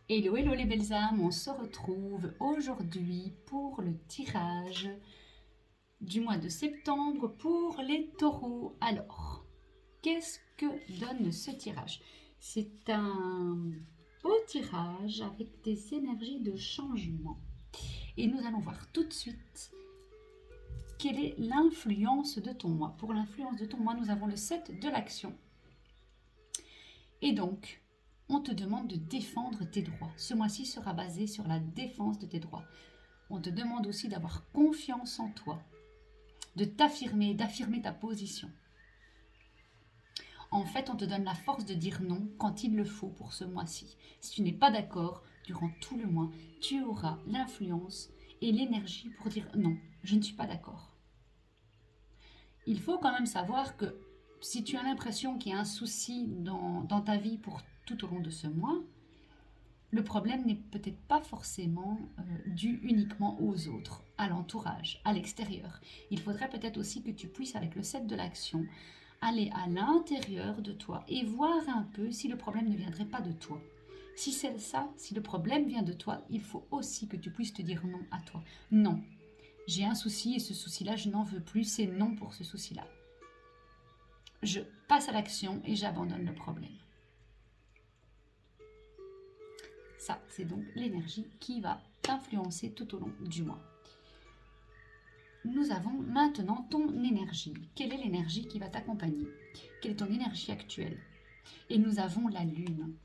Hello, hello les belles âmes, on se retrouve aujourd'hui pour le tirage du mois de septembre pour les taureaux. Alors, qu'est-ce que donne ce tirage? C'est un beau tirage avec des énergies de changement. Et nous allons voir tout de suite quelle est l'influence de ton mois. Pour l'influence de ton mois, nous avons le 7 de l'action. Et donc, on te demande de défendre tes droits. Ce mois-ci sera basé sur la défense de tes droits. On te demande aussi d'avoir confiance en toi, de t'affirmer, d'affirmer ta position. En fait, on te donne la force de dire non quand il le faut pour ce mois-ci. Si tu n'es pas d'accord, durant tout le mois, tu auras l'influence et l'énergie pour dire non, je ne suis pas d'accord. Il faut quand même savoir que si tu as l'impression qu'il y a un souci dans ta vie pour tout au long de ce mois, le problème n'est peut-être pas forcément dû uniquement aux autres, à l'entourage, à l'extérieur. Il faudrait peut-être aussi que tu puisses, avec le 7 de l'action, aller à l'intérieur de toi et voir un peu si le problème ne viendrait pas de toi. Si c'est ça, si le problème vient de toi, il faut aussi que tu puisses te dire non à toi. Non, j'ai un souci et ce souci-là, je n'en veux plus, c'est non pour ce souci-là. Je passe à l'action et j'abandonne le problème. Ça, c'est donc l'énergie qui va t'influencer tout au long du mois. Nous avons maintenant ton énergie. Quelle est l'énergie qui va t'accompagner? Quelle est ton énergie actuelle? Et nous avons la lune.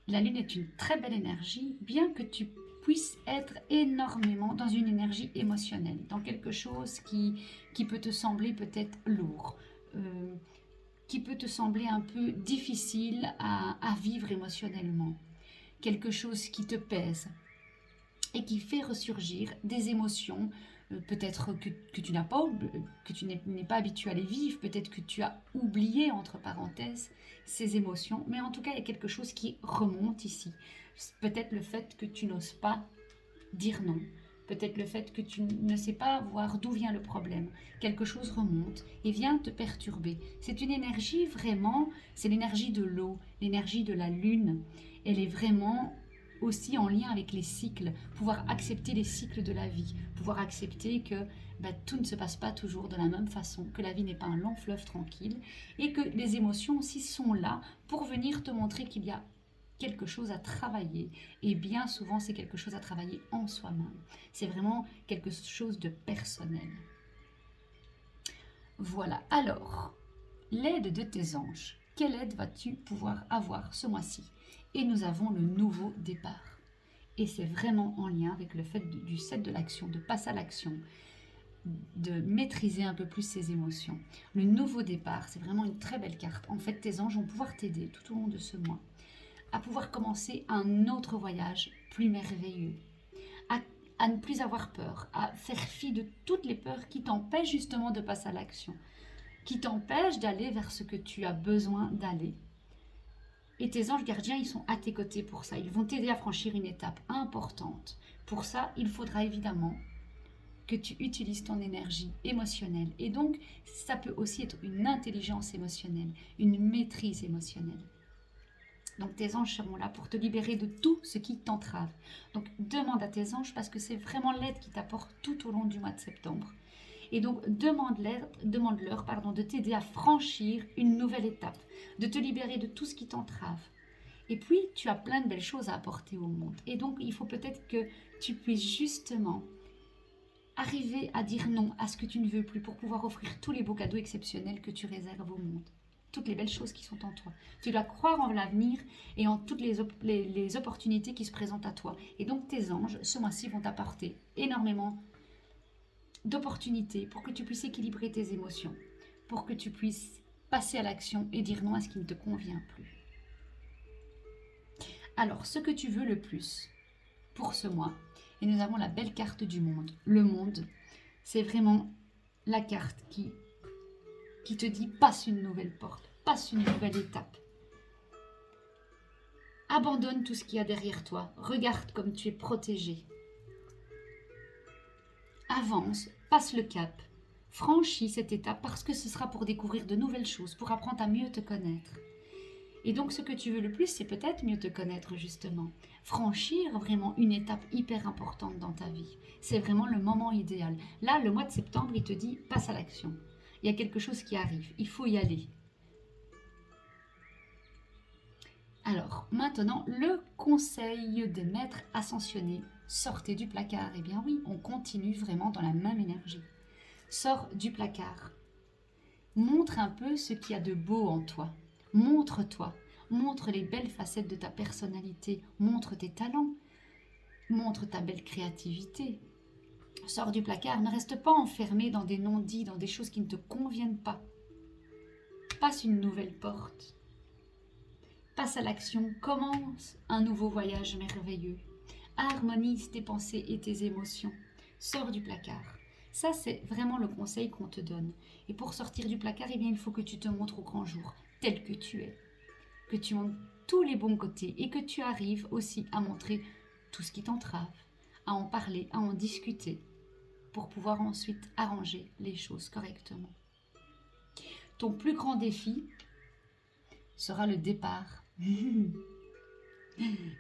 La lune est une très belle énergie, bien que tu puisses être énormément dans une énergie émotionnelle, dans quelque chose qui peut te sembler peut-être lourd, qui peut te sembler un peu difficile à vivre émotionnellement, quelque chose qui te pèse et qui fait ressurgir des émotions, peut-être que tu n'as pas, que tu n'es pas habitué à les vivre, peut-être que tu as oublié, entre parenthèses, ces émotions, mais en tout cas, il y a quelque chose qui remonte ici. Peut-être le fait que tu n'oses pas dire non, peut-être le fait que tu ne sais pas voir d'où vient le problème. Quelque chose remonte et vient te perturber. C'est une énergie vraiment, c'est l'énergie de l'eau, l'énergie de la lune. Elle est vraiment aussi en lien avec les cycles, pouvoir accepter les cycles de la vie, pouvoir accepter que tout ne se passe pas toujours de la même façon, que la vie n'est pas un long fleuve tranquille et que les émotions aussi sont là pour venir te montrer qu'il y a quelque chose à travailler. Et bien souvent, c'est quelque chose à travailler en soi-même. C'est vraiment quelque chose de personnel. Voilà. Alors, l'aide de tes anges. Quelle aide vas-tu pouvoir avoir ce mois-ci? Et nous avons le nouveau départ. Et c'est vraiment en lien avec le fait du 7 de l'action, de passer à l'action, de maîtriser un peu plus ses émotions. Le nouveau départ, c'est vraiment une très belle carte. En fait, tes anges vont pouvoir t'aider tout au long de ce mois à pouvoir commencer un autre voyage plus merveilleux, à, à ne plus avoir peur, à faire fi de toutes les peurs qui t'empêchent justement de passer à l'action, qui t'empêchent d'aller vers ce que tu as besoin d'aller. Et tes anges gardiens, ils sont à tes côtés pour ça. Ils vont t'aider à franchir une étape importante. Pour ça, il faudra évidemment que tu utilises ton énergie émotionnelle. Et donc, ça peut aussi être une intelligence émotionnelle, une maîtrise émotionnelle. Donc tes anges seront là pour te libérer de tout ce qui t'entrave. Donc demande à tes anges parce que c'est vraiment l'aide qui t'apporte tout au long du mois de septembre. Et donc demande-leur de t'aider à franchir une nouvelle étape, de te libérer de tout ce qui t'entrave. Et puis tu as plein de belles choses à apporter au monde. Et donc il faut peut-être que tu puisses justement arriver à dire non à ce que tu ne veux plus pour pouvoir offrir tous les beaux cadeaux exceptionnels que tu réserves au monde, toutes les belles choses qui sont en toi. Tu dois croire en l'avenir et en toutes les opportunités qui se présentent à toi. Et donc tes anges, ce mois-ci, vont t'apporter énormément d'opportunités pour que tu puisses équilibrer tes émotions, pour que tu puisses passer à l'action et dire non à ce qui ne te convient plus. Alors, ce que tu veux le plus pour ce mois, et nous avons la belle carte du monde. Le monde, c'est vraiment la carte qui te dit passe une nouvelle porte, passe une nouvelle étape. Abandonne tout ce qu'il y a derrière toi. Regarde comme tu es protégé. Avance, passe le cap. Franchis cette étape parce que ce sera pour découvrir de nouvelles choses, pour apprendre à mieux te connaître. Et donc, ce que tu veux le plus, c'est peut-être mieux te connaître, justement. Franchir vraiment une étape hyper importante dans ta vie. C'est vraiment le moment idéal. Là, le mois de septembre, il te dit, passe à l'action. Il y a quelque chose qui arrive. Il faut y aller. Alors, maintenant, le conseil des maîtres ascensionnés. Sortez du placard. Eh bien oui, on continue vraiment dans la même énergie. Sors du placard. Montre un peu ce qu'il y a de beau en toi. Montre-toi. Montre les belles facettes de ta personnalité. Montre tes talents. Montre ta belle créativité. Sors du placard. Ne reste pas enfermé dans des non-dits, dans des choses qui ne te conviennent pas. Passe une nouvelle porte. Passe à l'action. Commence un nouveau voyage merveilleux. Harmonise tes pensées et tes émotions. Sors du placard. Ça, c'est vraiment le conseil qu'on te donne. Et pour sortir du placard, eh bien, il faut que tu te montres au grand jour, tel que tu es. Que tu montres tous les bons côtés et que tu arrives aussi à montrer tout ce qui t'entrave, à en parler, à en discuter, pour pouvoir ensuite arranger les choses correctement. Ton plus grand défi sera le départ.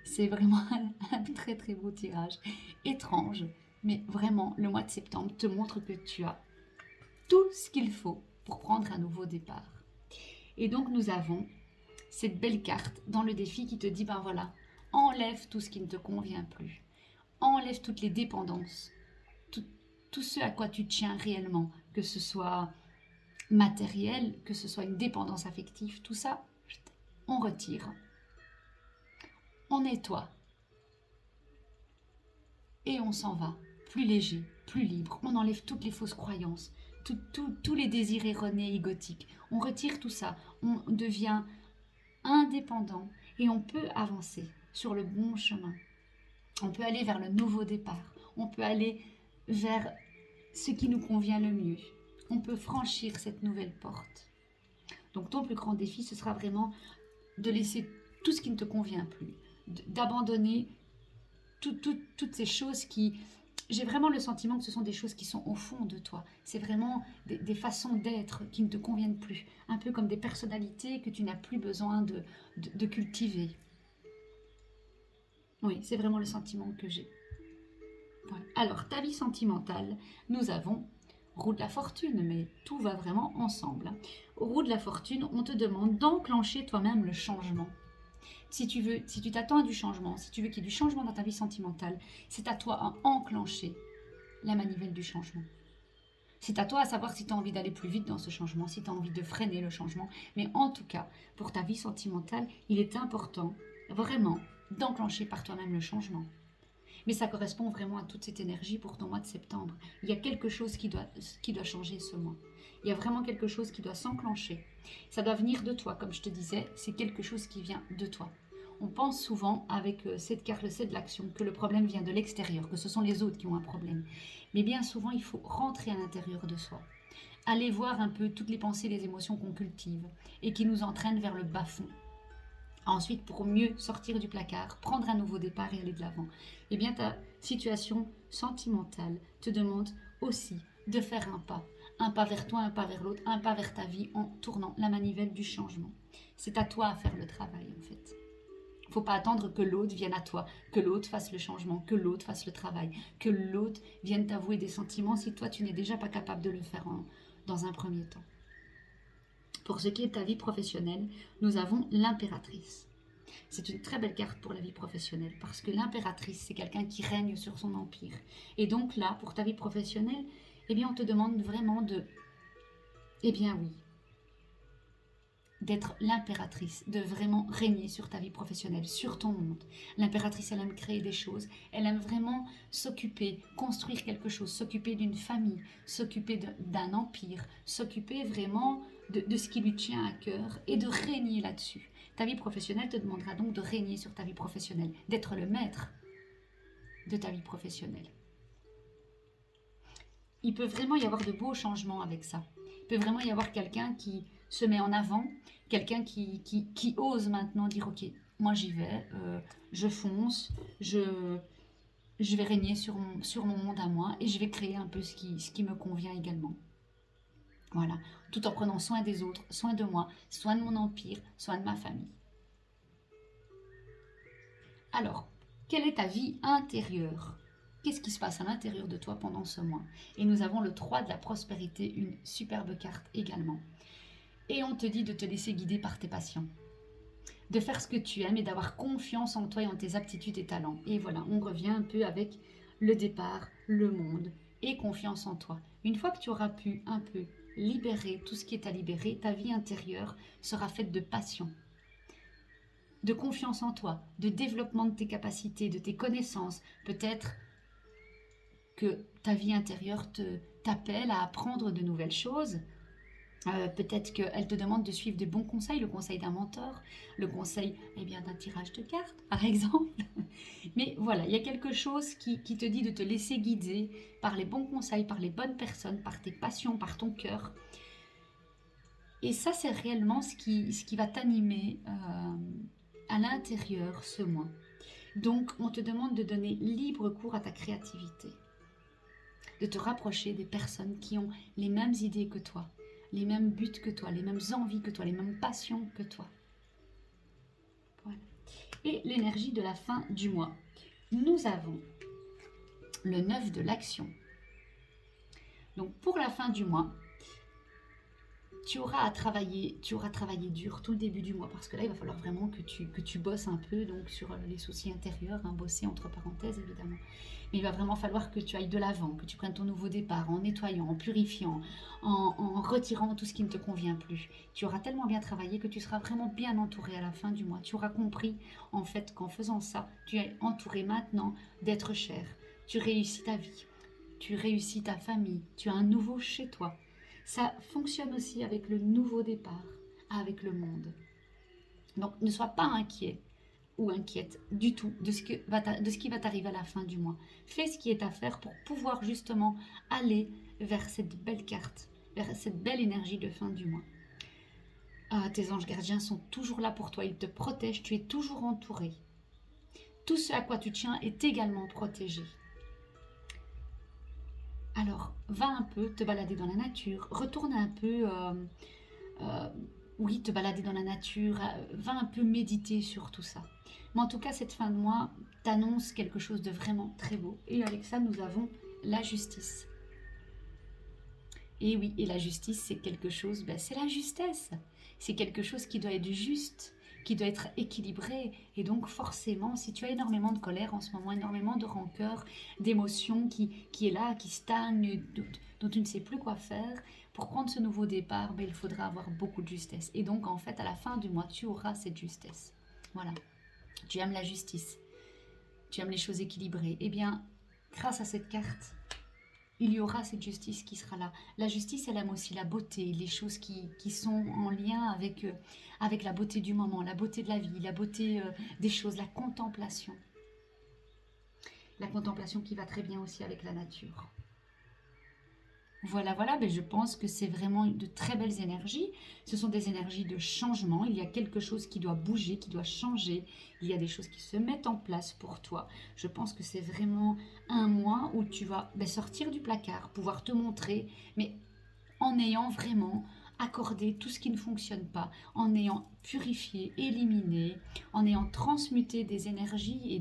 C'est vraiment un très très beau tirage, étrange, mais vraiment le mois de septembre te montre que tu as tout ce qu'il faut pour prendre un nouveau départ. Et donc nous avons cette belle carte dans le défi qui te dit, ben voilà, enlève tout ce qui ne te convient plus, enlève toutes les dépendances, tout ce à quoi tu tiens réellement, que ce soit matériel, que ce soit une dépendance affective, tout ça, on retire. On nettoie et on s'en va, plus léger, plus libre. On enlève toutes les fausses croyances, tous les désirs erronés, égotiques. On retire tout ça, on devient indépendant et on peut avancer sur le bon chemin. On peut aller vers le nouveau départ, on peut aller vers ce qui nous convient le mieux. On peut franchir cette nouvelle porte. Donc ton plus grand défi, ce sera vraiment de laisser tout ce qui ne te convient plus, d'abandonner toutes ces choses qui... J'ai vraiment le sentiment que ce sont des choses qui sont au fond de toi. C'est vraiment des façons d'être qui ne te conviennent plus. Un peu comme des personnalités que tu n'as plus besoin de cultiver. Oui, c'est vraiment le sentiment que j'ai. Voilà. Alors, ta vie sentimentale, nous avons roue de la fortune, mais tout va vraiment ensemble. Roue de la fortune, on te demande d'enclencher toi-même le changement. Si tu t'attends à du changement, si tu veux qu'il y ait du changement dans ta vie sentimentale, c'est à toi à enclencher la manivelle du changement. C'est à toi à savoir si tu as envie d'aller plus vite dans ce changement, si tu as envie de freiner le changement. Mais en tout cas, pour ta vie sentimentale, il est important vraiment d'enclencher par toi-même le changement. Mais ça correspond vraiment à toute cette énergie pour ton mois de septembre. Il y a quelque chose qui doit changer ce mois. Il y a vraiment quelque chose qui doit s'enclencher. Ça doit venir de toi, comme je te disais, c'est quelque chose qui vient de toi. On pense souvent avec cette carte, le 7 de l'action, que le problème vient de l'extérieur, que ce sont les autres qui ont un problème. Mais bien souvent, il faut rentrer à l'intérieur de soi. Aller voir un peu toutes les pensées, les émotions qu'on cultive et qui nous entraînent vers le bas-fond. Ensuite, pour mieux sortir du placard, prendre un nouveau départ et aller de l'avant, eh bien ta situation sentimentale te demande aussi de faire un pas vers toi, un pas vers l'autre, un pas vers ta vie en tournant la manivelle du changement. C'est à toi à faire le travail en fait. Il ne faut pas attendre que l'autre vienne à toi, que l'autre fasse le changement, que l'autre fasse le travail, que l'autre vienne t'avouer des sentiments si toi tu n'es déjà pas capable de le faire dans un premier temps. Pour ce qui est de ta vie professionnelle, nous avons l'impératrice. C'est une très belle carte pour la vie professionnelle parce que l'impératrice, c'est quelqu'un qui règne sur son empire. Et donc là, pour ta vie professionnelle, eh bien, on te demande vraiment de... Eh bien oui, d'être l'impératrice, de vraiment régner sur ta vie professionnelle, sur ton monde. L'impératrice, elle aime créer des choses, elle aime vraiment s'occuper, construire quelque chose, s'occuper d'une famille, s'occuper d'un empire, s'occuper vraiment de ce qui lui tient à cœur et de régner là-dessus. Ta vie professionnelle te demandera donc de régner sur ta vie professionnelle, d'être le maître de ta vie professionnelle. Il peut vraiment y avoir de beaux changements avec ça. Il peut vraiment y avoir quelqu'un qui se met en avant, quelqu'un qui ose maintenant dire ok, moi j'y vais, je fonce, je vais régner sur mon monde à moi et je vais créer un peu ce qui me convient également. Voilà, tout en prenant soin des autres, soin de moi, soin de mon empire, soin de ma famille. Alors, quelle est ta vie intérieure? Qu'est-ce qui se passe à l'intérieur de toi pendant ce mois? Et nous avons le 3 de la prospérité, une superbe carte également. Et on te dit de te laisser guider par tes passions, de faire ce que tu aimes et d'avoir confiance en toi et en tes aptitudes et talents. Et voilà, on revient un peu avec le départ, le monde et confiance en toi. Une fois que tu auras pu un peu libérer tout ce qui est à libérer, ta vie intérieure sera faite de passion, de confiance en toi, de développement de tes capacités, de tes connaissances. Peut-être que ta vie intérieure t'appelle à apprendre de nouvelles choses. Peut-être qu'elle te demande de suivre des bons conseils, le conseil d'un mentor, le conseil d'un tirage de cartes, par exemple. Mais voilà, il y a quelque chose qui te dit de te laisser guider par les bons conseils, par les bonnes personnes, par tes passions, par ton cœur. Et ça, c'est réellement ce qui va t'animer à l'intérieur ce mois. Donc, on te demande de donner libre cours à ta créativité, de te rapprocher des personnes qui ont les mêmes idées que toi, les mêmes buts que toi, les mêmes envies que toi, les mêmes passions que toi. Voilà. Et l'énergie de la fin du mois. Nous avons le 9 de l'action. Donc pour la fin du mois, tu auras travaillé dur tout le début du mois, parce que là il va falloir vraiment que tu bosses un peu donc sur les soucis intérieurs, bosser entre parenthèses évidemment. Mais il va vraiment falloir que tu ailles de l'avant, que tu prennes ton nouveau départ en nettoyant, en purifiant, en retirant tout ce qui ne te convient plus. Tu auras tellement bien travaillé que tu seras vraiment bien entouré à la fin du mois. Tu auras compris en fait qu'en faisant ça, tu es entouré maintenant d'êtres chers. Tu réussis ta vie, tu réussis ta famille, tu as un nouveau chez toi. Ça fonctionne aussi avec le nouveau départ, avec le monde. Donc ne sois pas inquiet ou inquiète du tout de ce qui va t'arriver à la fin du mois. Fais ce qui est à faire pour pouvoir justement aller vers cette belle carte, vers cette belle énergie de fin du mois. Tes anges gardiens sont toujours là pour toi, ils te protègent, tu es toujours entouré. Tout ce à quoi tu tiens est également protégé. Alors, va un peu te balader dans la nature, retourne un peu, te balader dans la nature, va un peu méditer sur tout ça. Mais en tout cas, cette fin de mois t'annonce quelque chose de vraiment très beau. Et avec ça, nous avons la justice. Et oui, et la justice, c'est quelque chose, c'est la justesse. C'est quelque chose qui doit être juste, qui doit être équilibré. Et donc forcément, si tu as énormément de colère en ce moment, énormément de rancœur, d'émotions qui est là, qui stagne, dont tu ne sais plus quoi faire, pour prendre ce nouveau départ, il faudra avoir beaucoup de justesse. Et donc en fait, à la fin du mois, tu auras cette justesse. Voilà. Tu aimes la justice, tu aimes les choses équilibrées. Eh bien, grâce à cette carte, il y aura cette justice qui sera là. La justice, elle aime aussi la beauté, les choses qui sont en lien avec la beauté du moment, la beauté de la vie, la beauté des choses, la contemplation. La contemplation qui va très bien aussi avec la nature. Voilà, mais je pense que c'est vraiment de très belles énergies. Ce sont des énergies de changement. Il y a quelque chose qui doit bouger, qui doit changer. Il y a des choses qui se mettent en place pour toi. Je pense que c'est vraiment un mois où tu vas sortir du placard, pouvoir te montrer, mais en ayant vraiment accordé tout ce qui ne fonctionne pas, en ayant purifié, éliminé, en ayant transmuté des énergies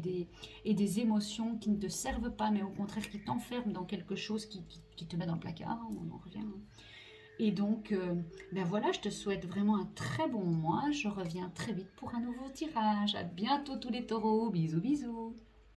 et des émotions qui ne te servent pas, mais au contraire qui t'enferment dans quelque chose qui te met dans le placard, on en revient. Et donc, voilà, je te souhaite vraiment un très bon mois. Je reviens très vite pour un nouveau tirage. À bientôt tous les taureaux. Bisous, bisous.